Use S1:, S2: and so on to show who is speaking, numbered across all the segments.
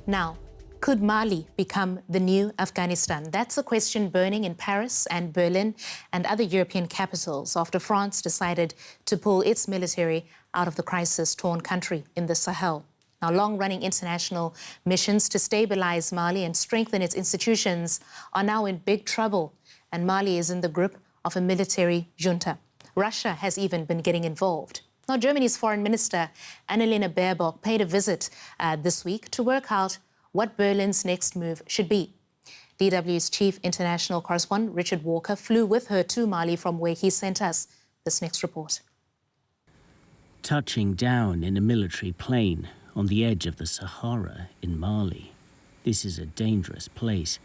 S1: Now, could Mali become the new Afghanistan? That's a question burning in Paris and Berlin and other European capitals after France decided to pull its military out of the crisis-torn country in the Sahel. Now, long-running international missions to stabilize Mali and strengthen its institutions are now in big trouble, and Mali is in the grip of a military junta. Russia has even been getting involved. Now, Germany's Foreign Minister Annalena Baerbock paid a visit this week to work out what Berlin's next move should be. DW's chief international correspondent Richard Walker flew with her to Mali, from where he sent us this next report.
S2: Touching down in a military plane on the edge of the Sahara in Mali. This is a dangerous place,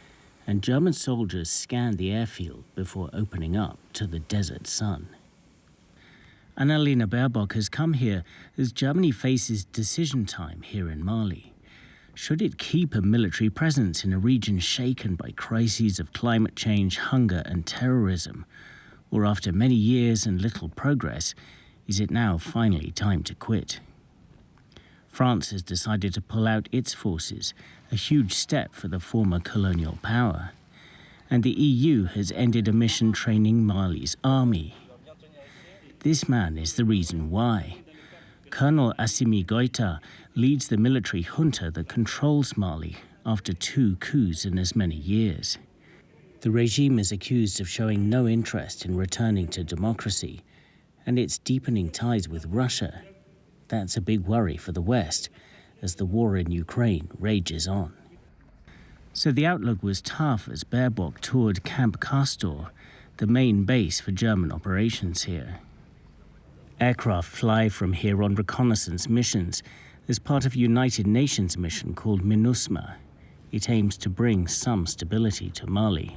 S2: and German soldiers scan the airfield before opening up to the desert sun. Annalena Baerbock has come here as Germany faces decision time here in Mali. Should it keep a military presence in a region shaken by crises of climate change, hunger and terrorism? Or after many years and little progress, is it now finally time to quit? France has decided to pull out its forces, a huge step for the former colonial power. And the EU has ended a mission training Mali's army. This man is the reason why. Colonel Assimi Goïta leads the military junta that controls Mali after 2 coups in as many years. The regime is accused of showing no interest in returning to democracy, and its deepening ties with Russia. That's a big worry for the West, as the war in Ukraine rages on. So the outlook was tough as Baerbock toured Camp Castor, the main base for German operations here. Aircraft fly from here on reconnaissance missions as part of a United Nations mission called MINUSMA. It aims to bring some stability to Mali.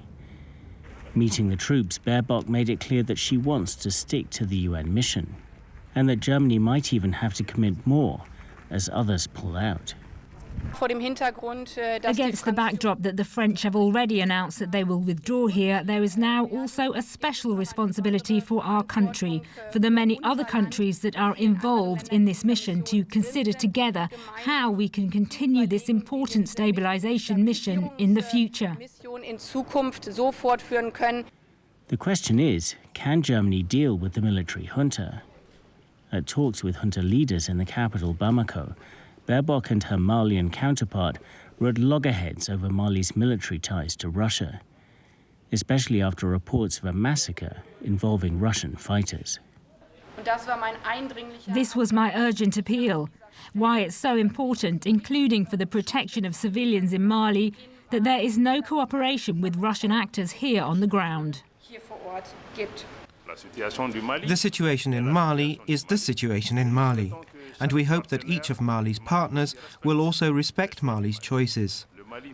S2: Meeting the troops, Baerbock made it clear that she wants to stick to the UN mission, and that Germany might even have to commit more as others pull out.
S3: Against the backdrop that the French have already announced that they will withdraw here, there is now also a special responsibility for our country, for the many other countries that are involved in this mission, to consider together how we can continue this important stabilisation mission in the future.
S2: The question is, can Germany deal with the military junta? At talks with junta leaders in the capital, Bamako, Baerbock and her Malian counterpart were at loggerheads over Mali's military ties to Russia, especially after reports of a massacre involving Russian fighters.
S3: This was my urgent appeal, why it's so important, including for the protection of civilians in Mali, that there is no cooperation with Russian actors here on the ground.
S4: The situation in Mali is the situation in Mali, and we hope that each of Mali's partners will also respect Mali's choices.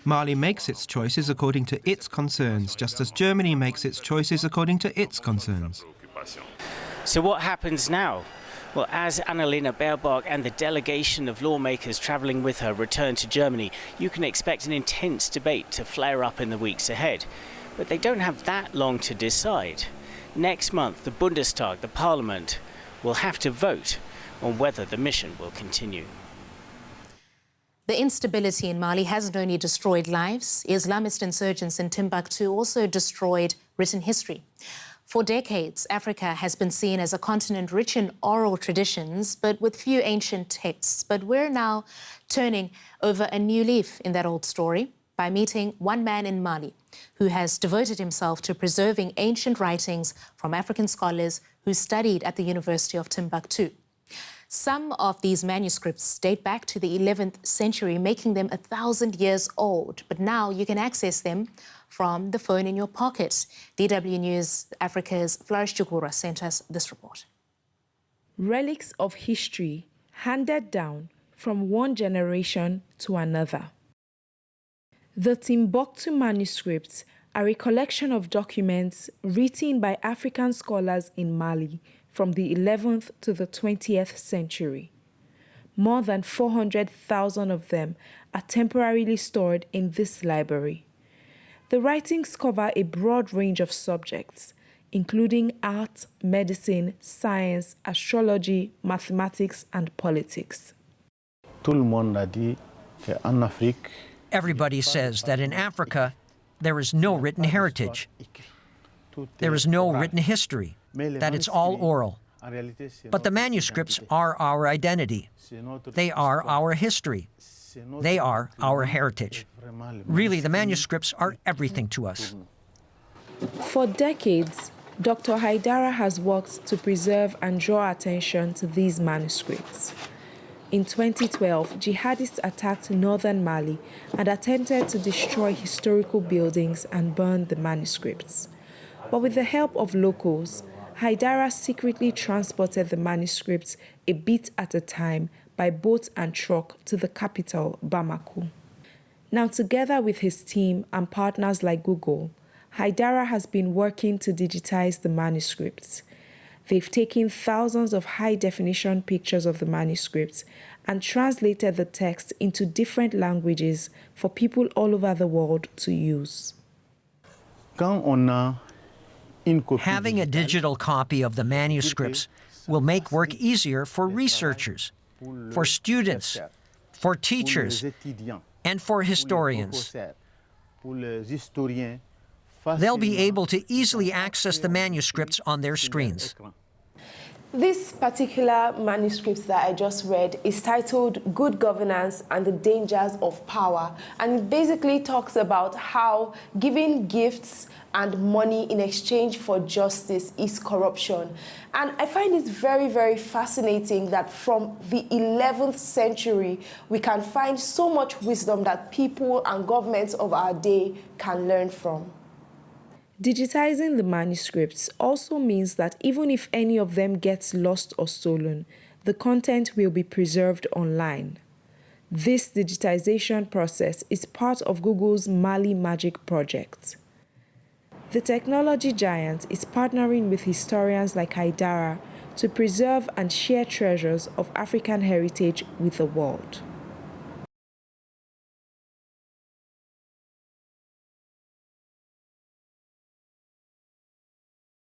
S4: Mali makes its choices according to its concerns, just as Germany makes its choices according to its concerns.
S2: So what happens now? Well, as Annalena Baerbock and the delegation of lawmakers travelling with her return to Germany, you can expect an intense debate to flare up in the weeks ahead. But they don't have that long to decide. Next month, the Bundestag, the parliament, will have to vote on whether the mission will continue.
S1: The instability in Mali hasn't only destroyed lives. Islamist insurgents in Timbuktu also destroyed written history. For decades, Africa has been seen as a continent rich in oral traditions, but with few ancient texts. But we're now turning over a new leaf in that old story by meeting one man in Mali who has devoted himself to preserving ancient writings from African scholars who studied at the University of Timbuktu. Some of these manuscripts date back to the 11th century, making them 1,000 years old. But now you can access them from the phone in your pocket. DW News Africa's Flourish Chukura sent us this report.
S5: Relics of history handed down from one generation to another. The Timbuktu manuscripts are a collection of documents written by African scholars in Mali from the 11th to the 20th century. More than 400,000 of them are temporarily stored in this library. The writings cover a broad range of subjects, including art, medicine, science, astrology, mathematics, and politics.
S6: Tout le monde a dit Everybody says that in Africa, there is no written heritage. There is no written history, that it's all oral. But the manuscripts are our identity. They are our history. They are our heritage. Really, the manuscripts are everything to us.
S5: For decades, Dr. Haidara has worked to preserve and draw attention to these manuscripts. In 2012, jihadists attacked northern Mali and attempted to destroy historical buildings and burn the manuscripts. But with the help of locals, Haidara secretly transported the manuscripts a bit at a time by boat and truck to the capital, Bamako. Now, together with his team and partners like Google, Haidara has been working to digitize the manuscripts. They've taken thousands of high-definition pictures of the manuscripts and translated the text into different languages for people all over the world to use.
S6: Having a digital copy of the manuscripts will make work easier for researchers, for students, for teachers, and for historians. They'll be able to easily access the manuscripts on their screens.
S5: This particular manuscript that I just read is titled Good Governance and the Dangers of Power, and it basically talks about how giving gifts and money in exchange for justice is corruption. And I find it very, very fascinating that from the 11th century, we can find so much wisdom that people and governments of our day can learn from. Digitizing the manuscripts also means that even if any of them gets lost or stolen, the content will be preserved online. This digitization process is part of Google's Mali Magic project. The technology giant is partnering with historians like Haidara to preserve and share treasures of African heritage with the world.